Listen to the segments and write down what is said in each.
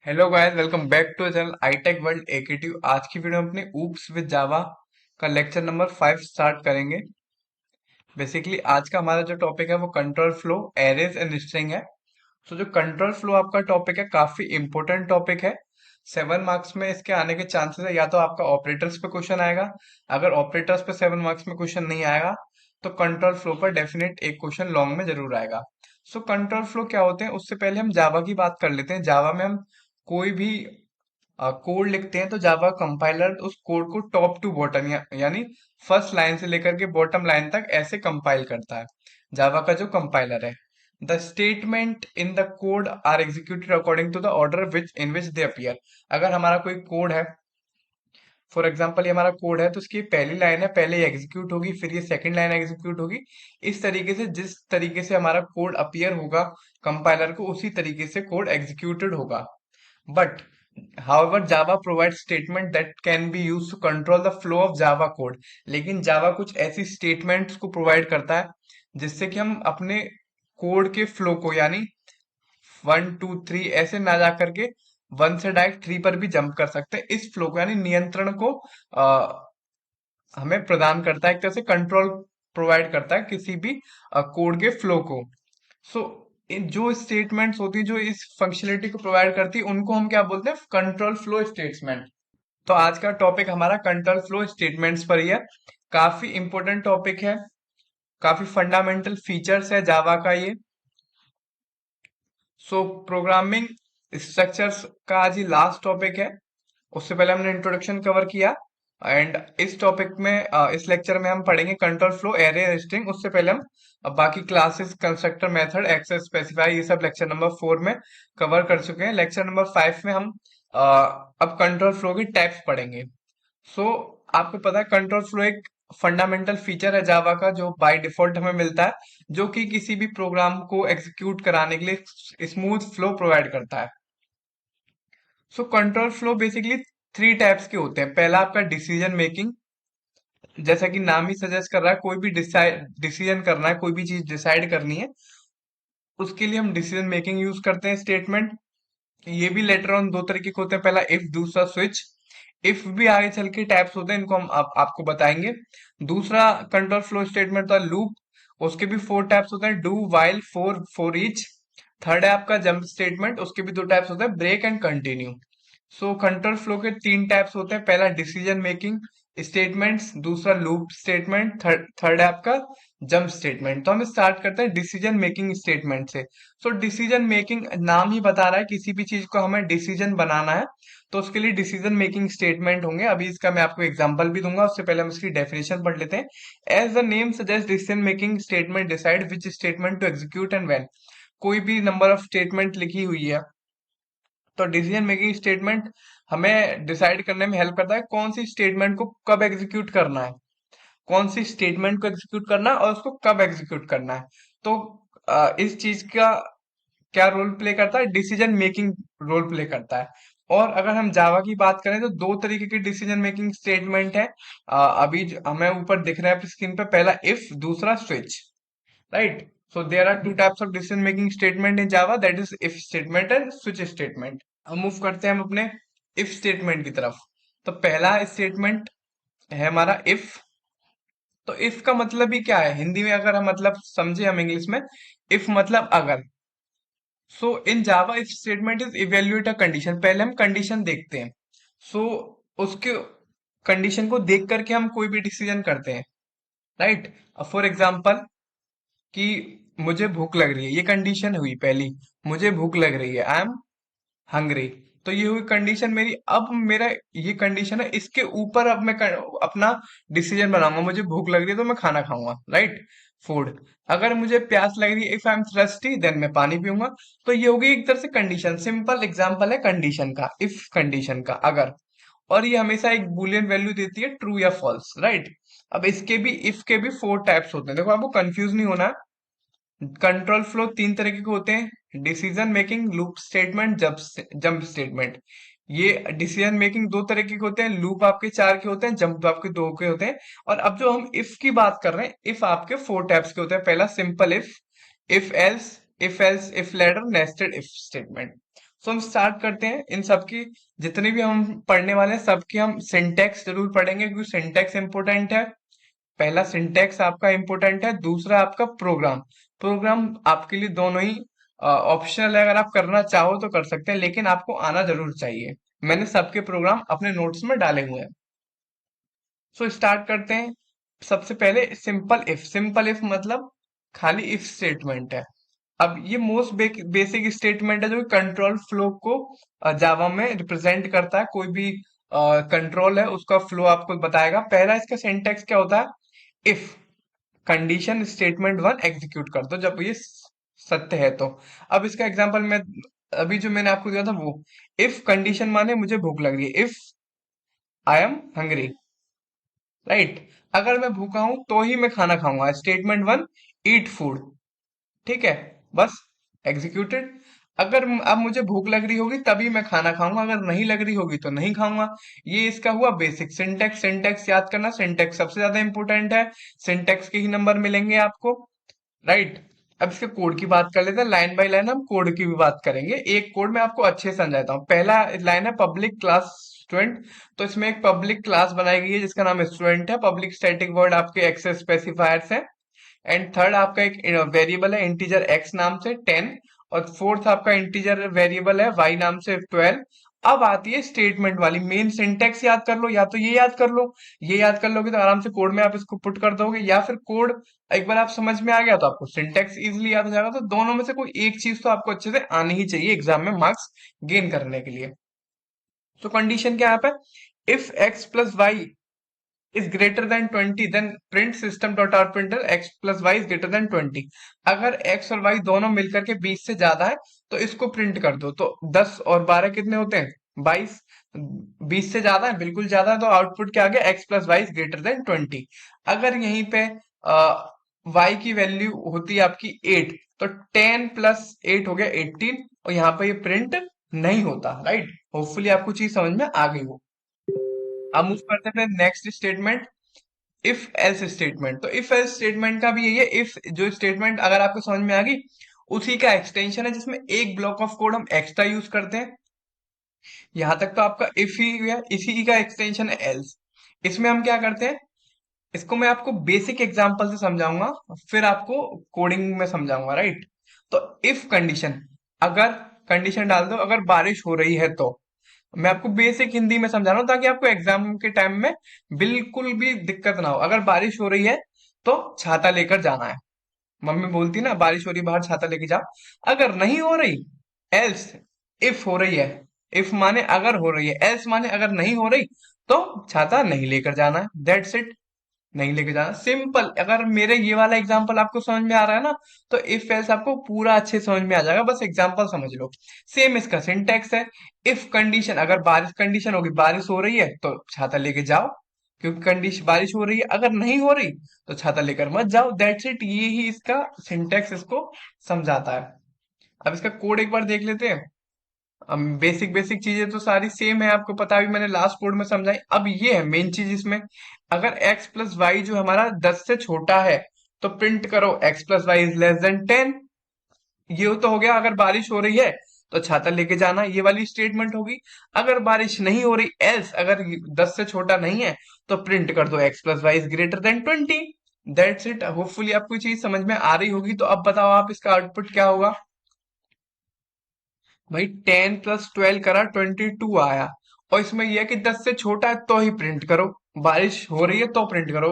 Hello guys, welcome back to channel iTech world एकेटिव। आज की वीडियो में अपने ऊप्स विद जावा का लेक्चर नंबर 5 स्टार्ट करेंगे। बेसिकली आज का हमारा जो टॉपिक है वो control flow, arrays and string है। जो कंट्रोल फ्लो आपका टॉपिक है काफी इंपॉर्टेंट टॉपिक है। 7 मार्क्स में इसके आने के चांसेस है, या तो आपका ऑपरेटर्स पे क्वेश्चन आएगा। अगर ऑपरेटर्स पे 7 मार्क्स में क्वेश्चन नहीं आएगा तो कंट्रोल फ्लो पर डेफिनेट एक क्वेश्चन लॉन्ग में जरूर आएगा। कंट्रोल फ्लो क्या होते हैं उससे पहले हम जावा की बात कर लेते हैं। जावा में हम कोई भी कोड लिखते हैं तो जावा कंपाइलर उस कोड को टॉप टू बॉटम यानी फर्स्ट लाइन से लेकर के बॉटम लाइन तक ऐसे कंपाइल करता है। जावा का जो कंपाइलर है, the statement in the code are executed according to the order which in which they appear. अगर हमारा कोई कोड है, फॉर एग्जाम्पल ये हमारा कोड है, तो उसकी पहली लाइन है पहले ये एग्जीक्यूट होगी, फिर ये सेकंड लाइन एग्जीक्यूट होगी। इस तरीके से जिस तरीके से हमारा कोड अपीयर होगा कंपाइलर को, उसी तरीके से कोड एग्जीक्यूटेड होगा। But however, Java provides statement that can be used to control the flow of Java code। लेकिन Java कुछ ऐसी statements को provide करता है जिससे कि हम अपने कोड के फ्लो को, यानी 1 2 3 ऐसे ना जा करके 1 से डायरेक्ट 3 पर भी जंप कर सकते हैं। इस फ्लो को यानी नियंत्रण को हमें प्रदान करता है, एक तरह से कंट्रोल प्रोवाइड करता है किसी भी कोड के फ्लो को। सो जो स्टेटमेंट्स होती है जो इस फंक्शनलिटी को प्रोवाइड करती है उनको हम क्या बोलते हैं, कंट्रोल फ्लो स्टेटमेंट। तो आज का टॉपिक हमारा कंट्रोल फ्लो स्टेटमेंट्स पर ही है। काफी इंपॉर्टेंट टॉपिक है, काफी फंडामेंटल फीचर्स है जावा का ये। प्रोग्रामिंग स्ट्रक्चर्स का आज ही लास्ट टॉपिक है। उससे पहले हमने इंट्रोडक्शन कवर किया, एंड इस टॉपिक में इस लेक्चर में हम पढ़ेंगे कंट्रोल फ्लो, एरे, स्ट्रिंग। उससे पहले हम बाकी classes, constructor, method, access, specify, ये सब लेक्चर नंबर 4 में कवर कर चुके हैं। लेक्चर नंबर 5 में हम अब कंट्रोल फ्लो की टाइप्स पढ़ेंगे। सो आपको पता है कंट्रोल फ्लो एक फंडामेंटल फीचर है जावा का जो बाय डिफॉल्ट हमें मिलता है, जो कि किसी भी प्रोग्राम को एग्जीक्यूट कराने के लिए स्मूथ फ्लो प्रोवाइड करता है। कंट्रोल फ्लो बेसिकली 3 टाइप्स के होते हैं। पहला आपका डिसीजन मेकिंग, जैसा कि नाम ही सजेस्ट कर रहा है, कोई भी डिसीजन करना है, कोई भी चीज डिसाइड करनी है, उसके लिए हम डिसीजन मेकिंग यूज करते हैं स्टेटमेंट। ये भी लेटर ऑन दो तरीके के होते हैं, पहला इफ, दूसरा स्विच। इफ भी आगे चल के टाइप्स होते हैं, इनको हम आपको बताएंगे। दूसरा कंट्रोल फ्लो स्टेटमेंट था लूप, उसके भी 4 टाइप्स होते हैं, do, while, for each. Third है आपका जंप स्टेटमेंट, उसके भी 2 टाइप्स होते हैं, break and continue. Control flow के 3 टाइप्स होते हैं, पहला डिसीजन मेकिंग स्टेटमेंट्स, दूसरा लूप स्टेटमेंट, थर्ड है आपका जंप स्टेटमेंट। तो हम स्टार्ट करते हैं डिसीजन मेकिंग स्टेटमेंट से। डिसीजन मेकिंग नाम ही बता रहा है, किसी भी चीज को हमें डिसीजन बनाना है तो उसके लिए डिसीजन मेकिंग स्टेटमेंट होंगे। अभी इसका मैं आपको एग्जांपल भी दूंगा, उससे पहले हम इसकी डेफिनेशन पढ़ लेते हैं। As the name suggest, decision making statement decide which statement to execute and when. कोई भी नंबर ऑफ स्टेटमेंट लिखी हुई है, तो डिसीजन मेकिंग स्टेटमेंट हमें डिसाइड करने में हेल्प करता है कौन सी स्टेटमेंट को कब एग्जीक्यूट करना है, कौन सी स्टेटमेंट को एग्जीक्यूट करना है और उसको कब एग्जीक्यूट करना है। तो इस चीज का क्या रोल प्ले करता है, डिसीजन मेकिंग रोल प्ले करता है। और अगर हम जावा की बात करें तो 2 तरीके की डिसीजन मेकिंग स्टेटमेंट है। अभी हमें ऊपर दिख रहा है स्क्रीन पे, पहला इफ, दूसरा switch, right. There are 2 types of decision making statement in Java, that is if statement and switch statement. अब मूव करते हैं हम अपने इफ स्टेटमेंट की तरफ। तो पहला स्टेटमेंट है हमारा इफ। तो इफ का मतलब ही क्या है हिंदी में, अगर हम मतलब समझे हम इंग्लिश में, इफ मतलब अगर। In Java if statement is evaluate a condition. पहले हम कंडीशन देखते हैं। सो उसके कंडीशन को देख करके हम कोई भी डिसीजन करते हैं, राइट। फॉर एग्जाम्पल कि मुझे भूख लग रही है, ये कंडीशन हुई पहली, मुझे भूख लग रही है, आई एम हंग्री। तो ये हुई कंडीशन मेरी। अब मेरा ये कंडीशन है, इसके ऊपर अब मैं अपना डिसीजन बनाऊंगा। मुझे भूख लग रही है तो मैं खाना खाऊंगा, राइट, फूड। अगर मुझे प्यास लग रही है, if I am thirsty, then मैं पानी पीऊंगा। तो ये होगी एक तरह से कंडीशन, सिंपल एग्जांपल है कंडीशन का, इफ कंडीशन का अगर। और ये हमेशा एक बुलियन वैल्यू देती है, ट्रू या फॉल्स, राइट। अब इसके भी, इफ के भी 4 टाइप्स होते हैं, देखो आपको कंफ्यूज नहीं होना। कंट्रोल फ्लो 3 तरीके के होते हैं, decision making, loop statement, jump statement. ये डिसीजन मेकिंग 2 तरीके के होते हैं, लूप आपके 4 के होते हैं, जंप आपके 2 के होते हैं। और अब जो हम इफ की बात कर रहे हैं, इफ आपके 4 टाइप्स के होते हैं। पहला simple if, if else, if ladder, nested if statement. So हम स्टार्ट करते हैं इन सबकी, जितने भी हम पढ़ने वाले हैं सबकी हम सिंटेक्स जरूर पढ़ेंगे, क्योंकि सिंटेक्स इंपॉर्टेंट है। पहला सिंटेक्स आपका इंपॉर्टेंट है, दूसरा आपका प्रोग्राम। प्रोग्राम आपके लिए दोनों ही ऑप्शनल है, अगर आप करना चाहो तो कर सकते हैं, लेकिन आपको आना जरूर चाहिए। मैंने सबके प्रोग्राम अपने नोट्स में डाले हुए हैं। सो स्टार्ट करते हैं। सबसे पहले सिंपल इफ। सिंपल इफ मतलब खाली इफ स्टेटमेंट है। अब ये मोस्ट बेसिक स्टेटमेंट है जो कंट्रोल फ्लो को जावा में रिप्रेजेंट करता है। कोई भी कंट्रोल है उसका फ्लो आपको बताएगा। पहला इसका सिंटेक्स क्या होता है, if condition statement one execute कर दो जब ये सत्य है तो। अब इसका एग्जांपल मैं अभी जो मैंने आपको दिया था वो, इफ कंडीशन माने मुझे भूख लग रही है, if I am hungry, right. अगर मैं भूखा हूं तो ही मैं खाना खाऊंगा, स्टेटमेंट वन, ईट फूड, ठीक है, बस एग्जीक्यूटेड। अगर अब मुझे भूख लग रही होगी तभी मैं खाना खाऊंगा, अगर नहीं लग रही होगी तो नहीं खाऊंगा। ये इसका हुआ बेसिक सिंटेक्स। सिंटेक्स याद करना, सिंटेक्स सबसे ज्यादा इंपॉर्टेंट है, सिंटेक्स के ही नंबर मिलेंगे आपको, राइट। अब इसके कोड की बात कर लेते हैं, लाइन बाय लाइन हम कोड की भी बात करेंगे। एक कोड में आपको अच्छे से समझाता हूँ। पहला लाइन है पब्लिक क्लास स्टूडेंट। तो इसमें एक पब्लिक क्लास बनाई गई है जिसका नाम स्टूडेंट है। पब्लिक स्टैटिक वर्ड आपके एक्सेस स्पेसिफायर्स है। एंड थर्ड आपका एक वेरिएबल है इंटीजर एक्स नाम से 10। और फोर्थ आपका इंटीजर वेरिएबल है वाई नाम से 12। अब आती है स्टेटमेंट वाली मेन। सिंटेक्स याद कर लो, या तो ये याद कर लो, ये याद कर लोगे तो आराम से कोड में आप इसको पुट कर दोगे, या फिर कोड एक बार आप समझ में आ गया तो आपको सिंटेक्स इजीली याद हो जाएगा। तो दोनों में से कोई एक चीज तो आपको अच्छे से आनी ही चाहिए एग्जाम में मार्क्स गेन करने के लिए। तो कंडीशन क्या है यहाँ पे, if x plus y is greater than 20 then print system dot out printer x plus y is greater than 20। अगर x और y दोनों मिलकर के 20 से ज्यादा है तो इसको प्रिंट कर दो। तो 10 और 12 कितने होते हैं, 22। 20 से ज्यादा है, बिल्कुल ज्यादा है, तो आउटपुट क्या आ गया, x plus y is greater than 20। अगर यहीं पे y की वैल्यू होती है आपकी 8, तो 10 प्लस 8 हो गया 18, और यहाँ पे ये प्रिंट नहीं होता, राइट। होपफुली आपको चीज समझ में आ गई हो। अब मूव करते हैं next statement, if else statement. तो इफ एल्स स्टेटमेंट का भी यही है। इफ जो स्टेटमेंट अगर आपको समझ में आ गई, उसी का एक्सटेंशन है, जिसमें एक ब्लॉक ऑफ कोड हम एक्स्ट्रा यूज करते हैं। यहां तक तो आपका इफ ही है, इसी का एक्सटेंशन है एल्स। इसमें हम क्या करते हैं, इसको मैं आपको बेसिक एग्जांपल से समझाऊंगा, फिर आपको कोडिंग में समझाऊंगा, राइट। तो इफ कंडीशन, अगर कंडीशन डाल दो अगर बारिश हो रही है तो। मैं आपको बेसिक हिंदी में समझा रहा हूँ ताकि आपको एग्जाम के टाइम में बिल्कुल भी दिक्कत ना हो। अगर बारिश हो रही है तो छाता लेकर जाना है। मम्मी बोलती ना बारिश हो रही बाहर छाता लेके जाओ। अगर नहीं हो रही, एल्स, इफ हो रही है, इफ माने अगर हो रही है, एल्स माने अगर नहीं हो रही, तो छाता नहीं लेकर जाना है, दैट्स इट। नहीं लेके जाना, सिंपल। अगर मेरे ये वाला एग्जांपल आपको समझ में आ रहा है ना, तो इफ एल्स आपको पूरा अच्छे से समझ में आ जाएगा, बस एग्जांपल समझ लो। सेम इसका सिंटेक्स है। इफ कंडीशन, अगर बारिश कंडीशन होगी, बारिश हो रही है तो छाता लेके जाओ, क्योंकि कंडीशन बारिश हो रही है। अगर नहीं हो रही तो छाता लेकर मत जाओ, दैट्स इट। ये ही इसका सिंटेक्स इसको समझाता है। अब इसका कोड एक बार देख लेते हैं। बेसिक बेसिक चीजें तो सारी सेम है, आपको पता भी, मैंने लास्ट कोड में समझाई। अब ये है मेन चीज इसमें, अगर x प्लस वाई जो हमारा 10 से छोटा है तो प्रिंट करो x plus y is less than 10। ये तो हो गया अगर बारिश हो रही है तो छाता लेके जाना, ये वाली स्टेटमेंट होगी। अगर बारिश नहीं हो रही, एल्स अगर 10 से छोटा नहीं है, तो प्रिंट कर दो x plus y is greater than 20। That's it. Hopefully आपको चीज समझ में आ रही होगी। तो अब बताओ आप इसका आउटपुट क्या होगा। भाई 10 प्लस 12 करा 22 आया, और इसमें यह है कि 10 से छोटा है तो ही प्रिंट करो, बारिश हो रही है तो प्रिंट करो,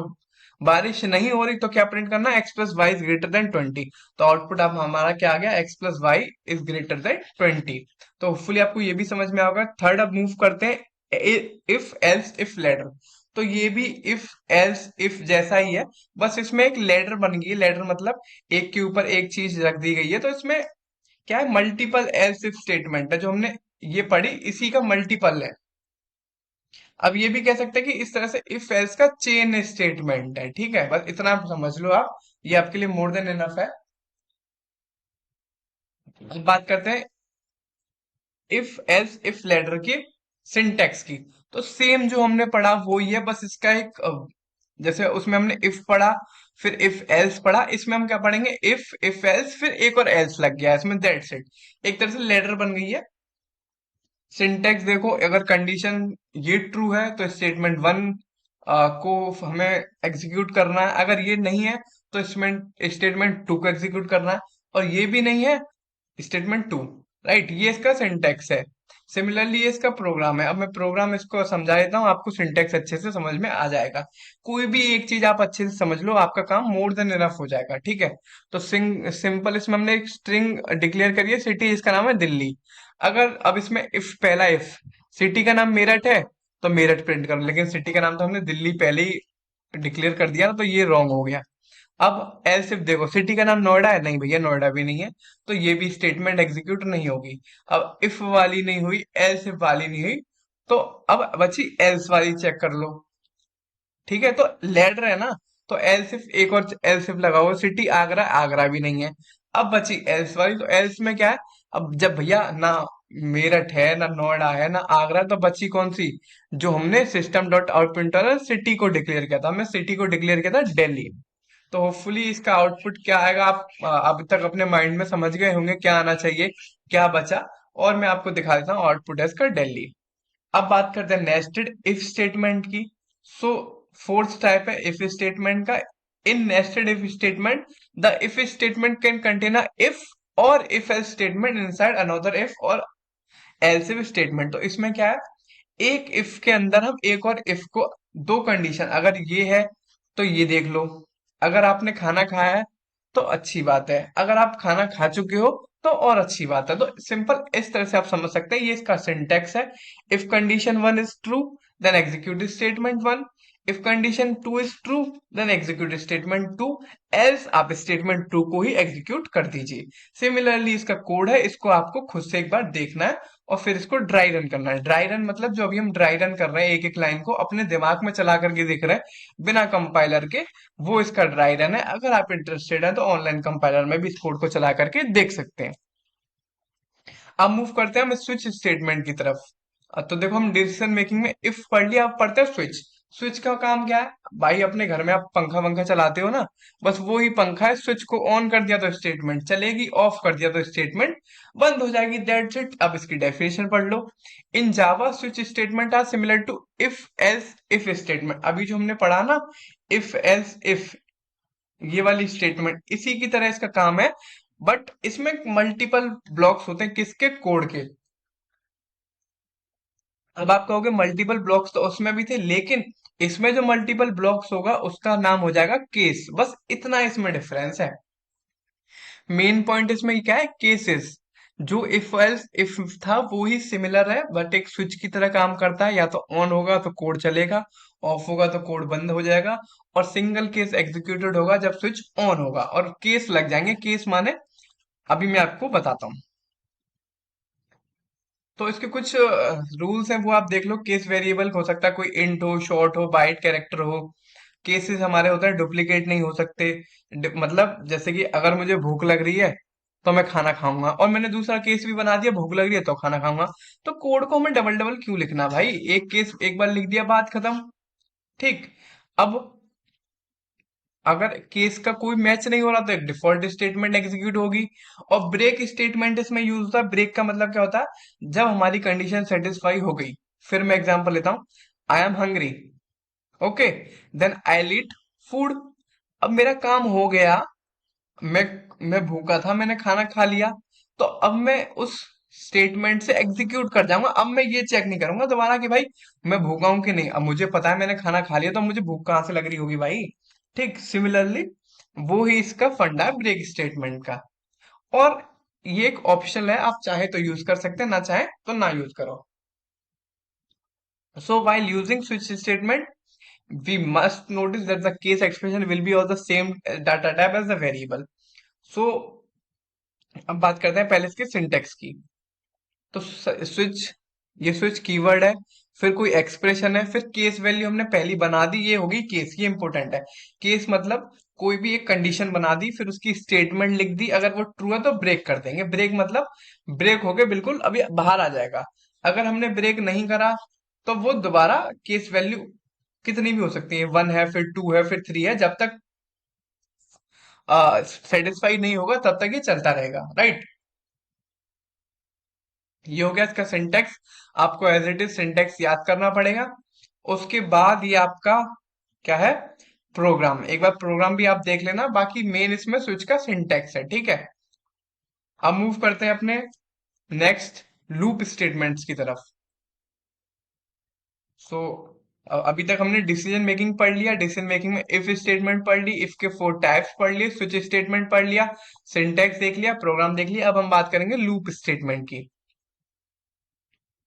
बारिश नहीं हो रही तो क्या प्रिंट करना, x plus y is greater than 20। तो आउटपुट अब हमारा क्या आ गया, x plus y is greater than 20। तो होपफुली आपको ये भी समझ में आएगा। थर्ड अब मूव करते हैं, इफ एल्स इफ लेटर। तो ये भी इफ एल्स इफ जैसा ही है, बस इसमें एक लेटर बन गई है। लेटर मतलब एक के ऊपर एक चीज रख दी गई है। तो इसमें क्या है, मल्टीपल एल्स इफ स्टेटमेंट है जो हमने ये पढ़ी, इसी का मल्टीपल है। अब ये भी कह सकते हैं कि इस तरह से इफ एल्स का चेन स्टेटमेंट है, ठीक है, बस इतना आप समझ लो आप, ये आपके लिए मोर देन इनफ है। अब बात करते हैं इफ एल्स इफ लेटर की सिंटेक्स की। तो सेम जो हमने पढ़ा वो ही है, बस इसका एक जैसे उसमें हमने इफ पढ़ा, फिर इफ एल्स पढ़ा, इसमें हम क्या पढ़ेंगे, इफ एल्स फिर एक और एल्स लग गया है इसमें, दैट्स इट। एक तरह से लेटर बन गई है। सिंटेक्स देखो, अगर कंडीशन ये ट्रू है तो स्टेटमेंट वन को हमें एग्जीक्यूट करना है, अगर ये नहीं है तो स्टेटमेंट टू को एग्जीक्यूट करना है, और ये भी नहीं है, स्टेटमेंट टू। राइट, ये इसका सिंटेक्स है। सिमिलरली ये इसका प्रोग्राम है। अब मैं प्रोग्राम इसको समझा देता हूँ, आपको सिंटेक्स अच्छे से समझ में आ जाएगा। कोई भी एक चीज आप अच्छे से समझ लो, आपका काम मोर देन इनफ हो जाएगा, ठीक है। तो सिंपल इसमें हमने एक स्ट्रिंग डिक्लेयर करी है, सिटी जिसका नाम है दिल्ली। अगर अब इसमें इफ, पहला इफ, सिटी का नाम मेरठ है तो मेरठ प्रिंट करो, लेकिन सिटी का नाम तो हमने दिल्ली पहले ही डिक्लेयर कर दिया ना, तो ये रॉन्ग हो गया। अब एल्स इफ देखो, सिटी का नाम नोएडा है, नहीं भैया नोएडा भी नहीं है, तो ये भी स्टेटमेंट एग्जीक्यूट नहीं होगी। अब इफ वाली नहीं हुई, एल्स इफ वाली नहीं हुई, तो अब बची एल्स वाली, चेक कर लो। ठीक है, तो लेटर है ना, तो एल्स इफ, एक और एल्स इफ लगाओ, सिटी आगरा, आगरा भी नहीं है। अब बची एल्स वाली, तो एल्स में क्या है, अब जब भैया ना मेरठ है ना नोएडा है ना आगरा है, तो बची कौन सी, जो हमने system dot out printer city को डिक्लेयर किया था, हमने सिटी को डिक्लेयर किया था दिल्ली। तो होपफुली इसका आउटपुट क्या आएगा, आप अभी तक अपने माइंड में समझ गए होंगे क्या आना चाहिए, क्या बचा। और मैं आपको दिखा देता हूँ, आउटपुट है इसका दिल्ली। अब बात करते हैं नेस्टेड इफ स्टेटमेंट की। सो फोर्थ टाइप है इफ स्टेटमेंट का। In nested if statement, the if statement can contain a if और if else statement inside another if और एल्स इफ स्टेटमेंट। तो इसमें क्या है, एक इफ के अंदर हम एक और इफ को, दो कंडीशन अगर ये है तो ये देख लो, अगर आपने खाना खाया है तो अच्छी बात है, अगर आप खाना खा चुके हो तो और अच्छी बात है। तो सिंपल इस तरह से आप समझ सकते हैं, ये इसका सिंटेक्स है। If condition one is true then execute statement one, if condition two is true then execute statement two, else आप स्टेटमेंट टू को ही एग्जीक्यूट कर दीजिए। सिमिलरली इसका कोड है, इसको आपको खुद से एक बार देखना है और फिर इसको ड्राई रन करना है। ड्राई रन मतलब जो अभी हम ड्राई रन कर रहे हैं, एक एक लाइन को अपने दिमाग में चला करके देख रहे हैं बिना कंपाइलर के, वो इसका ड्राई रन है। अगर आप इंटरेस्टेड हैं तो ऑनलाइन कंपाइलर में भी इस कोड को चला करके देख सकते हैं। अब मूव करते हैं हम स्विच स्टेटमेंट की तरफ। तो देखो, हम डिसीजन मेकिंग में इफ पढ़ लिया, अब पढ़ते हैं स्विच। स्विच का काम क्या है भाई, अपने घर में आप पंखा वंखा चलाते हो ना, बस वो ही पंखा है, स्विच को ऑन कर दिया तो स्टेटमेंट चलेगी, ऑफ कर दिया तो स्टेटमेंट बंद हो जाएगी, दैट्स इट। अब इसकी डेफिनेशन पढ़ लो। In Java switch statement are similar to if else if statement. अभी जो हमने पढ़ा ना, इफ एल्स इफ, ये वाली स्टेटमेंट इसी की तरह इसका काम है, बट इसमें मल्टीपल ब्लॉक्स होते हैं, किसके, कोड के। अब आप कहोगे मल्टीपल ब्लॉक्स तो उसमें भी थे, लेकिन इसमें जो मल्टीपल ब्लॉक्स होगा उसका नाम हो जाएगा केस, बस इतना इसमें डिफरेंस है। मेन पॉइंट इसमें क्या है, केसेस। जो इफ एल्स इफ था वो ही सिमिलर है, बट एक स्विच की तरह काम करता है, या तो ऑन होगा तो कोड चलेगा, ऑफ होगा तो कोड बंद हो जाएगा, और सिंगल केस एग्जीक्यूटेड होगा जब स्विच ऑन होगा, और केस लग जाएंगे। केस माने अभी मैं आपको बताता हूँ। तो इसके कुछ रूल्स हैं, वो आप देख लो। केस वेरिएबल हो सकता है कोई इंट हो, शॉर्ट हो, बाइट कैरेक्टर हो। केसेस हमारे होते हैं डुप्लीकेट नहीं हो सकते। मतलब जैसे कि अगर मुझे भूख लग रही है तो मैं खाना खाऊंगा, और मैंने दूसरा केस भी बना दिया, भूख लग रही है तो खाना खाऊंगा। तो कोड को हमें डबल डबल क्यों लिखना भाई, एक केस एक बार लिख दिया, बात खत्म। ठीक। अब अगर केस का कोई मैच नहीं हो रहा तो एक डिफॉल्ट स्टेटमेंट एग्जीक्यूट होगी। और ब्रेक स्टेटमेंट इसमें यूज होता है। ब्रेक का मतलब क्या होता है, जब हमारी कंडीशन सेटिस्फाई हो गई। फिर मैं एग्जांपल लेता हूं, I am hungry, okay, then I eat food. अब मेरा काम हो गया, मैं मैं भूखा था, मैंने खाना खा लिया, तो अब मैं उस स्टेटमेंट से एग्जीक्यूट कर जाऊंगा। अब मैं ये चेक नहीं करूंगा दोबारा कि भाई मैं भूखा हूं कि नहीं, अब मुझे पता है मैंने खाना खा लिया, तो मुझे भूख कहाँ से लग रही होगी भाई। ठीक, सिमिलरली वो ही इसका फंडा है ब्रेक स्टेटमेंट का। और ये एक ऑप्शन है, आप चाहे तो यूज कर सकते हैं, ना चाहे तो ना यूज करो। सो while using switch statement, we must notice that the case expression will be of the same data type as the variable. So अब बात करते हैं पहले इसके सिंटेक्स की। तो स्विच, ये स्विच कीवर्ड है, फिर कोई एक्सप्रेशन है, फिर केस वैल्यू हमने पहली बना दी, ये होगी केस, ये इंपॉर्टेंट है। केस मतलब कोई भी एक कंडीशन बना दी, फिर उसकी स्टेटमेंट लिख दी, अगर वो ट्रू है तो ब्रेक कर देंगे। ब्रेक मतलब ब्रेक होके बिल्कुल अभी बाहर आ जाएगा। अगर हमने ब्रेक नहीं करा तो वो दोबारा केस वैल्यू कितनी भी हो सकती है, वन है, फिर टू है, फिर थ्री है, जब तक सेटिस्फाई नहीं होगा तब तक ये चलता रहेगा, राइट। ये हो गया इसका सिंटेक्स। आपको एज इट इज सिंटेक्स याद करना पड़ेगा। उसके बाद ये आपका क्या है, प्रोग्राम। एक बार प्रोग्राम भी आप देख लेना, बाकी मेन इसमें स्विच का सिंटेक्स है, ठीक है। अब मूव करते हैं अपने नेक्स्ट लूप स्टेटमेंट्स की तरफ। सो अभी तक हमने डिसीजन मेकिंग पढ़ लिया। डिसीजन मेकिंग में इफ स्टेटमेंट पढ़ ली, इफ के 4 टाइप्स पढ़ लिए, स्विच स्टेटमेंट पढ़ लिया, सिंटेक्स देख लिया, प्रोग्राम देख लिया। अब हम बात करेंगे लूप स्टेटमेंट की।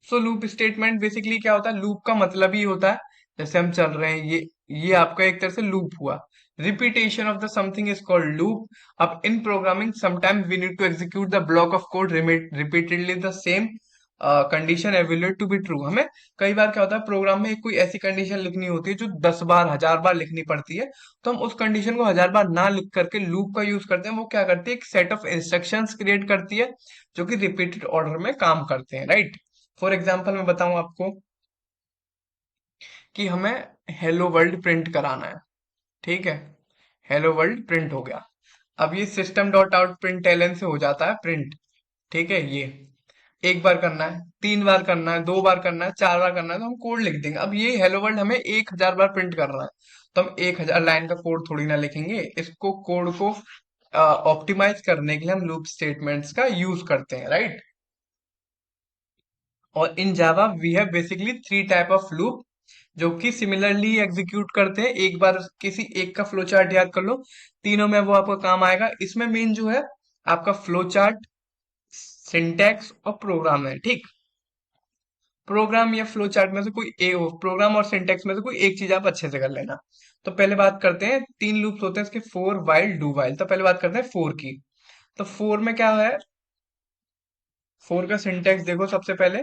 सो लूप स्टेटमेंट बेसिकली क्या होता है, लूप का मतलब ही होता है जैसे हम चल रहे हैं, ये आपका एक तरह से लूप हुआ। Repetition of the something is called loop. अब in programming sometimes we need to execute the block of code repeatedly the same condition evaluate to be true. हमें कई बार क्या होता है, प्रोग्राम में कोई ऐसी कंडीशन लिखनी होती है जो 10 बार 1000 बार लिखनी पड़ती है। तो हम उस कंडीशन को 1000 बार ना लिख करके लूप का यूज करते हैं। वो क्या करती है, एक सेट ऑफ इंस्ट्रक्शंस क्रिएट करती है जो कि रिपीटेड ऑर्डर में काम करते हैं, राइट। फॉर एग्जाम्पल मैं बताऊं आपको कि हमें हेलो वर्ल्ड प्रिंट कराना है, ठीक है। हेलो वर्ल्ड प्रिंट हो गया। अब ये system dot out println से हो जाता है प्रिंट, ठीक है। ये एक बार करना है, 3 बार करना है, 2 बार करना है, 4 बार करना है, तो हम कोड लिख देंगे। अब ये हेलो वर्ल्ड हमें 1000 बार प्रिंट करना है, तो हम 1000 लाइन का कोड थोड़ी ना लिखेंगे। इसको कोड को ऑप्टिमाइज करने के लिए हम लूप स्टेटमेंट्स का यूज करते हैं, राइट। और in Java we have basically 3 type of loop जो कि सिमिलरली एग्जीक्यूट करते हैं। एक बार किसी एक का फ्लो चार्ट याद कर लो, तीनों में वो आपका काम आएगा। इसमें मेन जो है आपका फ्लो चार्ट, सिंटैक्स और प्रोग्राम है, ठीक। प्रोग्राम या फ्लो चार्ट में से कोई एक, प्रोग्राम और सिंटैक्स में से कोई एक चीज आप अच्छे से कर लेना। तो पहले बात करते हैं, 3 लूप्स होते हैं इसके, फोर वाइल डू वाइल। तो पहले बात करते हैं फोर की। तो फोर में क्या है, फोर का सिंटैक्स देखो सबसे पहले।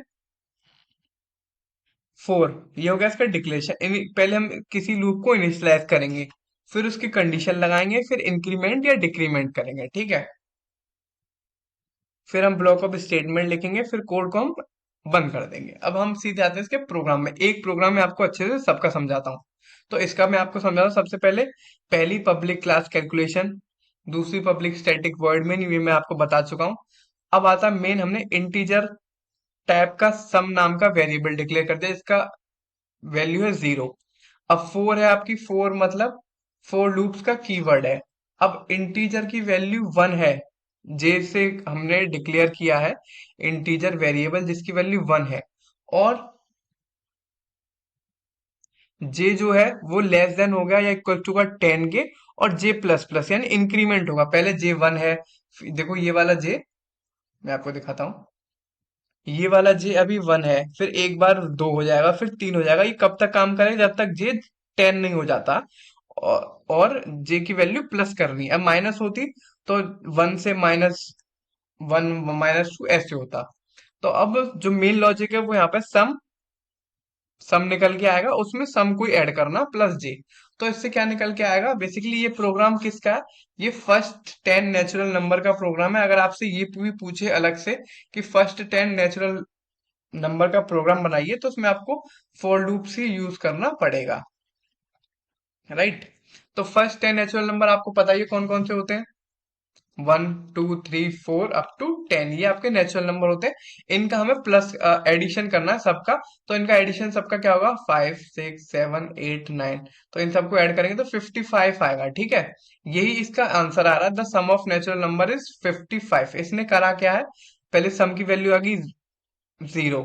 फोर ये हो गया इसका डिक्लेरेशन। पहले हम किसी लूप को इनिशियलाइज करेंगे, फिर उसकी कंडीशन लगाएंगे, फिर इंक्रीमेंट या डिक्रीमेंट करेंगे, ठीक है। फिर हम ब्लॉक ऑफ स्टेटमेंट लिखेंगे, फिर कोड को हम बंद कर देंगे। अब हम सीधे आते हैं इसके प्रोग्राम में। एक प्रोग्राम में आपको अच्छे से सबका समझाता हूँ। तो इसका मैं आपको समझाता हूँ। सबसे पहले पहली पब्लिक क्लास कैलकुलेशन, दूसरी पब्लिक स्टैटिक वॉइड मेन, ये मैं आपको बता चुका हूँ। अब आता है मेन, हमने इंटीजर टाइप का सम नाम का वेरिएबल डिक्लेयर कर दिया, इसका वैल्यू है 0। अब फोर है आपकी, फोर मतलब फोर लूप्स का कीवर्ड है। अब इंटीजर की वैल्यू 1 है, जे से हमने डिक्लेयर किया है इंटीजर वेरिएबल जिसकी वैल्यू 1 है। और जे जो है वो लेस देन हो गया या इक्वल टू का 10 के, और जे प्लस प्लस यानी इंक्रीमेंट होगा। पहले जे 1 है, देखो ये वाला जे मैं आपको दिखाता हूँ। ये वाला जे अभी 1 है, फिर एक बार 2 हो जाएगा, फिर 3 हो जाएगा। ये कब तक काम करेगा, जब तक जे 10 नहीं हो जाता। और जे की वैल्यू प्लस करनी है। अब माइनस होती तो 1 से -1 -2 ऐसे होता। तो अब जो मेन लॉजिक है वो यहाँ पे सम, सम निकल के आएगा, उसमें सम को ऐड करना प्लस जे। तो इससे क्या निकल के आएगा, बेसिकली ये प्रोग्राम किसका है, ये फर्स्ट 10 नेचुरल नंबर का प्रोग्राम है। अगर आपसे ये भी पूछे अलग से कि फर्स्ट 10 नेचुरल नंबर का प्रोग्राम बनाइए, तो उसमें आपको फॉर लूप्स ही यूज करना पड़ेगा, राइट। तो फर्स्ट 10 नेचुरल नंबर आपको पता ही है कौन कौन से होते हैं, 1 2 3 4 अप टू 10, ये आपके नेचुरल नंबर होते हैं। इनका हमें प्लस एडिशन करना है सबका। तो इनका एडिशन सबका क्या होगा, 5 6 7 8 9। तो इन सबको ऐड करेंगे तो 55 आएगा, ठीक है। यही इसका आंसर आ रहा है, the sum of natural number is 55। इसने करा क्या है, पहले सम की वैल्यू आ गई 0,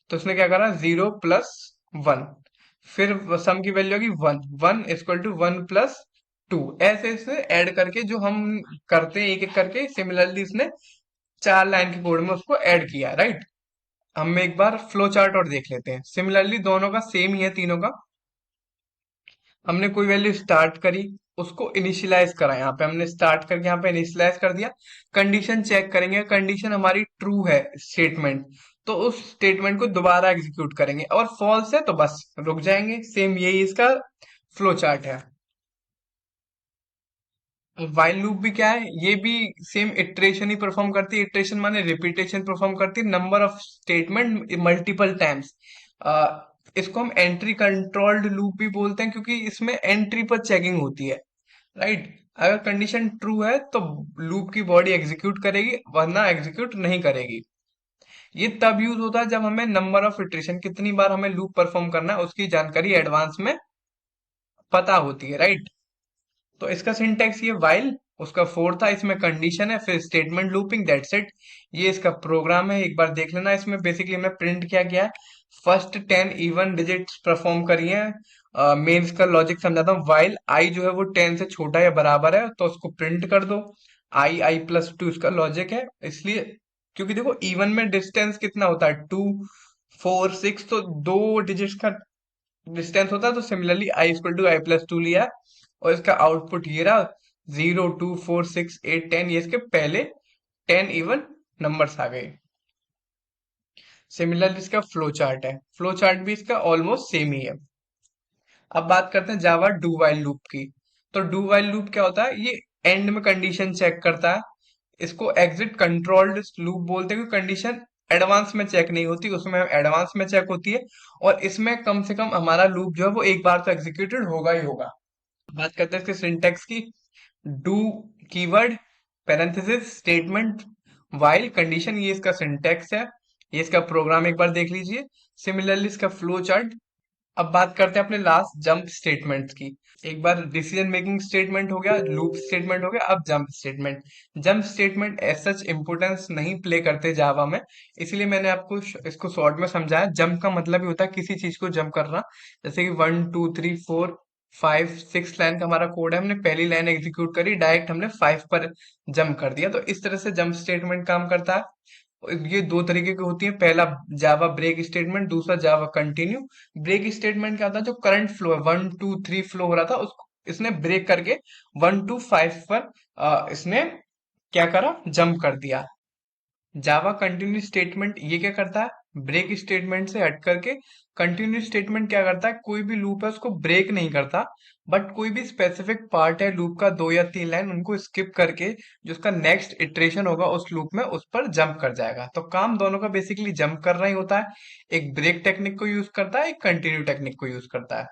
तो उसने क्या करा 0 + 1। फिर सम की वैल्यू होगी 1, 1 इक्वल टू 1 + 2। ऐसे ऐसे ऐड करके जो हम करते हैं एक एक करके, सिमिलरली इसने 4 लाइन के कोड में उसको ऐड किया, राइट। हम एक बार फ्लो चार्ट और देख लेते हैं। सिमिलरली दोनों का सेम ही है, तीनों का। हमने कोई वैल्यू स्टार्ट करी, उसको इनिशियलाइज करा, यहाँ पे हमने स्टार्ट करके यहाँ पे इनिशियलाइज कर दिया। कंडीशन चेक करेंगे, कंडीशन हमारी ट्रू है स्टेटमेंट, तो उस स्टेटमेंट को दोबारा एग्जीक्यूट करेंगे, और फॉल्स है तो बस रुक जाएंगे। सेम यही इसका फ्लो चार्ट है। वाइल लूप भी क्या है, ये भी सेम इटरेशन ही परफॉर्म करती है। इटरेशन माने रिपीटेशन परफॉर्म करती है, number of statement multiple times. इसको हम एंट्री कंट्रोल्ड लूप भी बोलते हैं, क्योंकि इसमें एंट्री पर चेकिंग होती है, राइट। अगर कंडीशन ट्रू है तो लूप की बॉडी एग्जीक्यूट करेगी, वरना एग्जीक्यूट नहीं करेगी। ये तब यूज होता है जब हमें नंबर ऑफ इटरेशन, कितनी बार हमें लूप परफॉर्म करना है, उसकी जानकारी एडवांस में पता होती है, राइट। तो इसका सिंटेक्स ये वाइल, उसका फोर था, इसमें कंडीशन है, फिर स्टेटमेंट लूपिंग, दैट्स इट। ये इसका प्रोग्राम है, एक बार देख लेना। इसमें बेसिकली हमने प्रिंट क्या किया है, फर्स्ट 10 इवन डिजिट्स परफॉर्म करी है। मेंस का लॉजिक समझाता हूँ। वाइल आई जो है वो 10 से छोटा या बराबर है तो उसको प्रिंट कर दो। आई+2 इसका लॉजिक है, इसलिए क्योंकि देखो इवन में डिस्टेंस कितना होता है, 2 4 6, तो 2 डिजिट्स का डिस्टेंस होता है। तो सिमिलरली I=I+2 लिया, और इसका आउटपुट ये रहा, 0 2 4 6 8 10, ये इसके पहले 10 इवन नंबर्स आ गए। सिमिलरली इसका फ्लो चार्ट है, फ्लो चार्ट भी इसका ऑलमोस्ट सेम ही है। अब बात करते हैं जावा डू वाइल लूप की। तो डू वाइल लूप क्या होता है, ये एंड में कंडीशन चेक करता है। इसको एग्जिट कंट्रोल्ड लूप बोलते हैं, क्योंकि कंडीशन एडवांस में चेक नहीं होती, उसमें एडवांस में चेक होती है। और इसमें कम से कम हमारा लूप जो है वो एक बार तो एग्जीक्यूटेड होगा ही होगा। बात करते हैं इसके सिंटेक्स की। Do keyword, parenthesis, statement, while, condition, ये इसका सिंटेक्स है। ये इसका प्रोग्राम एक बार देख लीजिए। सिमिलरली इसका फ्लो चार्ट। अब बात करते हैं अपने लास्ट जंप स्टेटमेंट्स की। एक बार डिसीजन मेकिंग स्टेटमेंट हो गया, लूप स्टेटमेंट हो गया, अब jump statement. Jump statement as such importance नहीं प्ले करते जावा में, इसलिए मैंने आपको इसको शॉर्ट में समझाया। जंप का मतलब ही होता है किसी चीज को जंप करना। जैसे कि 1 2 3 4 5 6 लाइन का हमारा कोड है, हमने पहली लाइन एग्जीक्यूट करी, डायरेक्ट हमने 5 पर जंप कर दिया। तो इस तरह से जंप स्टेटमेंट काम करता है। ये दो तरीके की होती है, पहला जावा ब्रेक स्टेटमेंट, दूसरा जावा कंटिन्यू। ब्रेक स्टेटमेंट क्या होता है, जो करंट फ्लो है 1 2 3 फ्लो हो रहा था उसको इसने ब्रेक करके 1 2 5 पर इसने क्या करा, जंप कर दिया। जावा कंटिन्यू स्टेटमेंट ये क्या करता है, ब्रेक स्टेटमेंट से हट करके कंटिन्यू स्टेटमेंट क्या करता है, कोई भी लूप है उसको ब्रेक नहीं करता, बट कोई भी स्पेसिफिक पार्ट है लूप का, 2 या 3 लाइन, उनको स्किप करके जो उसका नेक्स्ट इटरेशन होगा उस लूप में उस पर जंप कर जाएगा। तो काम दोनों का बेसिकली जंप करना ही होता है। एक ब्रेक टेक्निक को यूज करता है, एक कंटिन्यू टेक्निक को यूज करता है।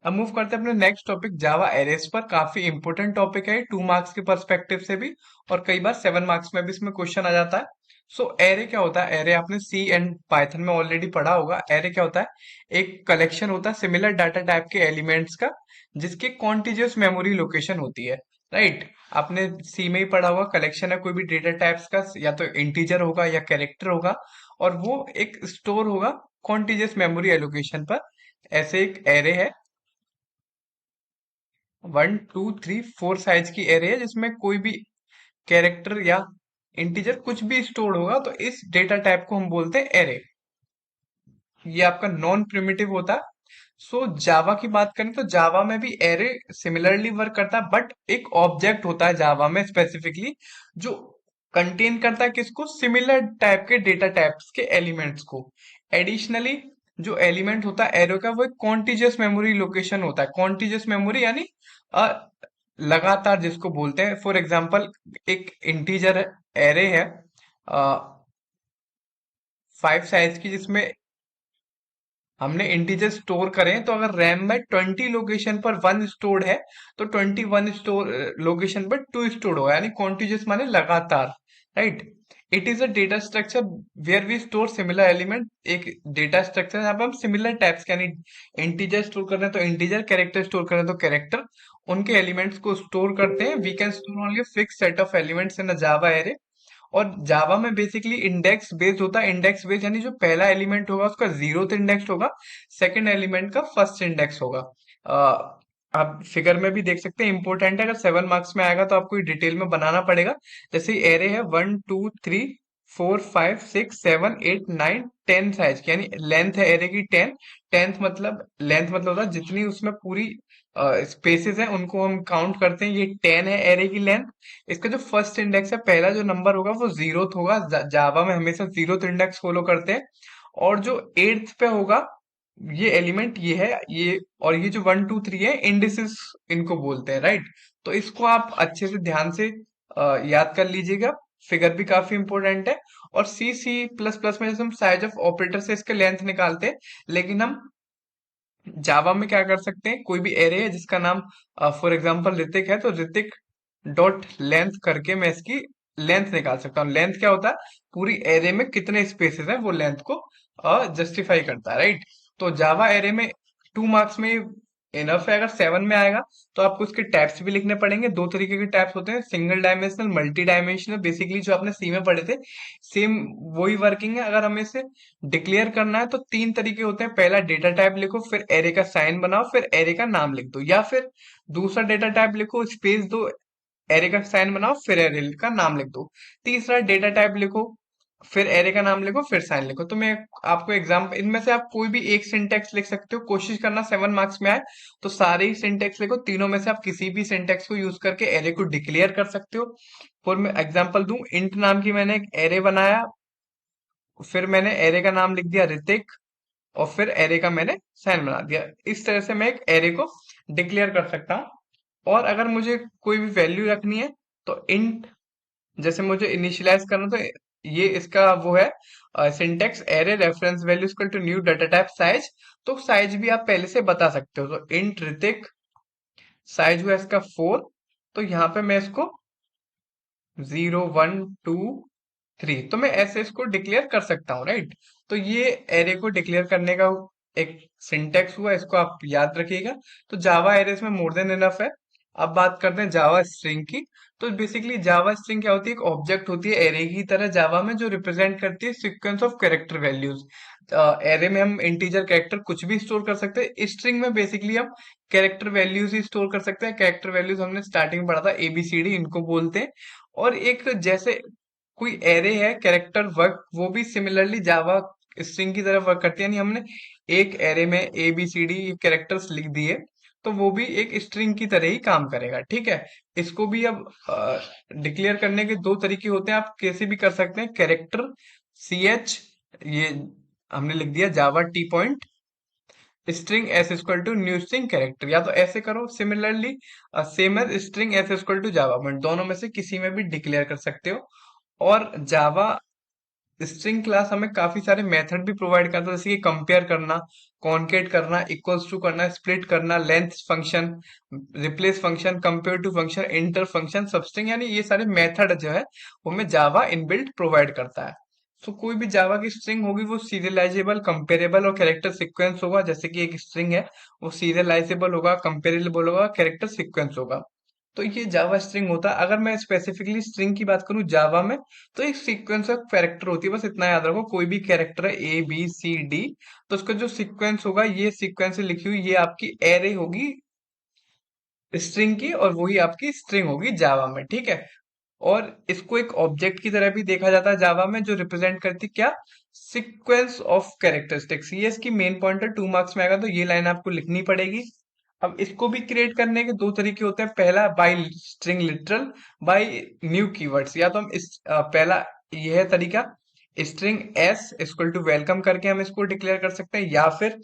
अब मूव करते हैं अपने नेक्स्ट टॉपिक जावा एरेस पर। काफी इंपॉर्टेंट टॉपिक है 2 मार्क्स के पर्सपेक्टिव से भी, और कई बार 7 मार्क्स में भी इसमें क्वेश्चन आ जाता है। सो एरे क्या होता है, एरे आपने सी एंड पाइथन में ऑलरेडी पढ़ा होगा। एरे क्या होता है, एक कलेक्शन होता है सिमिलर डाटा टाइप के एलिमेंट्स का, जिसकी कॉन्टिजियस मेमोरी लोकेशन होती है, राइट। आपने सी में ही पढ़ा होगा, कलेक्शन है कोई भी डेटा टाइप्स का, या तो इंटीजर होगा या कैरेक्टर होगा, और वो एक स्टोर होगा कॉन्टिजियस मेमोरी एलोकेशन पर। ऐसे एक एरे है, 1 2 3 4 साइज की एरे है, जिसमें कोई भी कैरेक्टर या इंटीजर कुछ भी स्टोर होगा, तो इस डेटा टाइप को हम बोलते हैं एरे। ये आपका नॉन प्रिमिटिव होता है। सो जावा की बात करें तो जावा में भी एरे सिमिलरली वर्क करता है, बट एक ऑब्जेक्ट होता है जावा में स्पेसिफिकली, जो कंटेन करता है किसको, सिमिलर टाइप के डेटा टाइप्स के एलिमेंट्स को। एडिशनली जो एलिमेंट होता है एरे का, वो एक कॉन्टिजियस मेमोरी लोकेशन होता है। कॉन्टिजियस मेमोरी यानी अ, लगातार जिसको बोलते हैं। फॉर एग्जाम्पल एक इंटीजर एरे है 5 साइज की, जिसमें हमने इंटीजर स्टोर करें, तो अगर रैम में 20 लोकेशन पर 1 स्टोर्ड है, तो 21 स्टोर लोकेशन पर 2 स्टोर्ड होगा, यानी कॉन्टिन्यूस माने लगातार, right. It is a data structure where we store similar element. एक डेटा स्ट्रक्चर यहाँ पे हम सिमिलर टाइप्स यानी इंटीजर स्टोर कर रहे हैं तो इंटीजर, कैरेक्टर स्टोर कर रहे हैं तो कैरेक्टर, उनके एलिमेंट्स को स्टोर करते हैं। We can store only fix set of elements in a Java array. और जावा में बेसिकली इंडेक्स बेस्ड होता है। इंडेक्स बेस्ड यानी जो पहला एलिमेंट होगा उसका 0th इंडेक्स होगा, सेकंड एलिमेंट का फर्स्ट इंडेक्स होगा। आप फिगर में भी देख सकते हैं, इंपॉर्टेंट है, अगर 7 मार्क्स में आएगा तो आपको डिटेल में बनाना पड़ेगा। जैसे एरे है 1 2 3 4 5 6 7 8 9 10 साइज की, यानी लेंथ है एरे की 10। लेंथ मतलब होता है जितनी उसमें पूरी स्पेसेस हैं उनको हम काउंट करते हैं, ये 10 है एरे की लेंथ। इसका जो फर्स्ट इंडेक्स है, पहला जो नंबर होगा वो 0th होगा। जावा में हमेशा 0th इंडेक्स फॉलो करते हैं। और जो 8th पे होगा, ये एलिमेंट ये है ये, और ये जो 1 2 3 है इंडिसेस इनको बोलते हैं, राइट। तो इसको आप अच्छे से ध्यान से याद कर लीजिएगा। फिगर भी काफी इंपॉर्टेंट है। और C++ में जैसे हम साइज ऑफ ऑपरेटर से इसके लेंथ निकालते हैं, लेकिन हम जावा में क्या कर सकते हैं, कोई भी एरे है जिसका नाम फॉर एग्जांपल ऋतिक है, तो ऋतिक डॉट लेंथ करके मैं इसकी लेंथ निकाल सकता हूँ। लेंथ क्या होता है, पूरी एरे में कितने स्पेसेस है वो लेंथ को जस्टिफाई करता है, राइट। तो जावा एरे में 2 मार्क्स में इनफ है। अगर 7 में आएगा तो आपको उसके टैब्स भी लिखने पड़ेंगे। दो तरीके के टैब्स होते हैं, single dimensional, multi dimensional. Basically जो आपने सी में पढ़े थे सेम वही वर्किंग है। अगर हमें इसे डिक्लेयर करना है तो 3 तरीके होते हैं। पहला, डेटा टाइप लिखो, फिर एरे का साइन बनाओ, फिर एरे का नाम लिख दो। या फिर दूसरा, डेटा टाइप लिखो, स्पेस दो, एरे का साइन बनाओ, फिर एरे का नाम लिख दो। तीसरा, डेटा टाइप लिखो, फिर एरे का नाम लिखो, फिर साइन लिखो। तो मैं आपको एग्जाम्पल, इनमें से आप कोई भी एक सिंटेक्स लिख सकते हो। कोशिश करना 7 मार्क्स में आए तो सारे ही सिंटेक्स लिखो। तीनों में से आप किसी भी सिंटेक्स को यूज करके एरे को डिक्लेयर कर सकते हो। और मैं एग्जाम्पल दूं, इंट नाम की मैंने एक एरे बनाया, फिर मैंने एरे का नाम लिख दिया ऋतिक, और फिर एरे का मैंने साइन बना दिया। इस तरह से मैं एक एरे को डिक्लेयर कर सकता हूँ। और अगर मुझे कोई भी वैल्यू रखनी है तो इंट, जैसे मुझे इनिशियलाइज करना, तो ये इसका वो है syntax, array reference value equal to new data type size. तो साइज भी आप पहले से बता सकते हो। तो इंट ऋतिक, साइज हुआ इसका 4। तो यहाँ पे मैं इसको 0 1 2 3, तो मैं ऐसे इसको डिक्लेयर कर सकता हूँ, राइट। तो ये एरे को डिक्लेयर करने का एक सिंटेक्स हुआ, इसको आप याद रखिएगा। तो जावा एरेज में मोर देन इनफ है। अब बात करते हैं जावा स्ट्रिंग की। तो बेसिकली जावा स्ट्रिंग क्या होती है, एक ऑब्जेक्ट होती है एरे की तरह जावा में, जो रिप्रेजेंट करती है sequence of character values. Array में हम इंटीजर कैरेक्टर कुछ भी स्टोर कर सकते हैं, स्ट्रिंग में बेसिकली हम कैरेक्टर वैल्यूज ही स्टोर कर सकते हैं। कैरेक्टर वैल्यूज हमने स्टार्टिंग में पढ़ा था, ABCD, इनको बोलते हैं। और एक जैसे कोई एरे है, कैरेक्टर वर्क वो भी सिमिलरली जावा स्ट्रिंग की तरह वर्क करती है। यानी हमने एक एरे में ABCD कैरेक्टर्स लिख दिए तो वो भी एक स्ट्रिंग की तरह ही काम करेगा, ठीक है। इसको भी अब डिक्लेयर करने के दो तरीके होते हैं, आप कैसे भी कर सकते हैं। कैरेक्टर CH, ये हमने लिख दिया Java T point string S equal to new string character, या तो ऐसे करो। Similarly same as string S equal to Java, but दोनों में से किसी में भी डिक्लेयर कर सकते हो। और जावा स्ट्रिंग क्लास हमें काफी सारे मेथड भी प्रोवाइड करता है, जैसे कि कंपेयर करना, कॉनकेट करना, इक्वल्स टू करना, स्प्लिट करना, length function, replace function, compare to function, intern function, substring. यानी ये सारे मेथड जो है वो हमें जावा इनबिल्ट प्रोवाइड करता है। तो कोई भी जावा की स्ट्रिंग होगी वो सीरियलाइजेबल, कंपेरेबल और कैरेक्टर सीक्वेंस होगा। जैसे कि एक स्ट्रिंग है वो सीरियलाइजेबल होगा, कंपेरेबल होगा, कैरेक्टर सीक्वेंस होगा। तो ये जावा स्ट्रिंग होता है। अगर मैं स्पेसिफिकली स्ट्रिंग की बात करूं जावा में, तो एक सीक्वेंस ऑफ कैरेक्टर होती है। बस इतना याद रखो, कोई भी कैरेक्टर है ABCD, तो उसका जो सीक्वेंस होगा, ये सीक्वेंस लिखी हुई, ये आपकी एरे होगी स्ट्रिंग की, और वही आपकी स्ट्रिंग होगी जावा में, ठीक है। और इसको एक ऑब्जेक्ट की तरह भी देखा जाता है जावा में, जो रिप्रेजेंट करती क्या, सीक्वेंस ऑफ कैरेक्टरिस्टिक्स। ये इसकी मेन पॉइंट है, 2 मार्क्स में आएगा तो ये लाइन आपको लिखनी पड़ेगी। अब इसको भी क्रिएट करने के दो तरीके होते हैं। पहला, by string literal, by new keywords. या तो हम पहला यह है तरीका, string S equal to welcome करके हम इसको डिक्लेयर कर सकते हैं। या फिर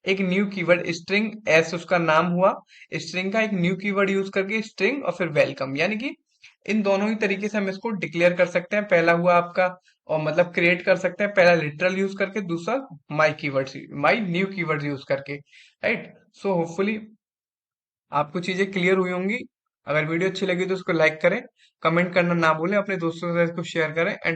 एक न्यू कीवर्ड, स्ट्रिंग एस उसका नाम हुआ, स्ट्रिंग का एक न्यू कीवर्ड यूज करके स्ट्रिंग और फिर वेलकम, यानी कि इन दोनों ही तरीके से हम इसको डिक्लेयर कर सकते हैं। पहला हुआ आपका, और मतलब क्रिएट कर सकते हैं, पहला लिटरल यूज करके, दूसरा my keywords, my new keyword use करके, राइट। सो होपफुली आपको चीजें क्लियर हुई होंगी। अगर वीडियो अच्छी लगी तो उसको लाइक करें, कमेंट करना ना भूलें, अपने दोस्तों के साथ इसको शेयर करें, एंड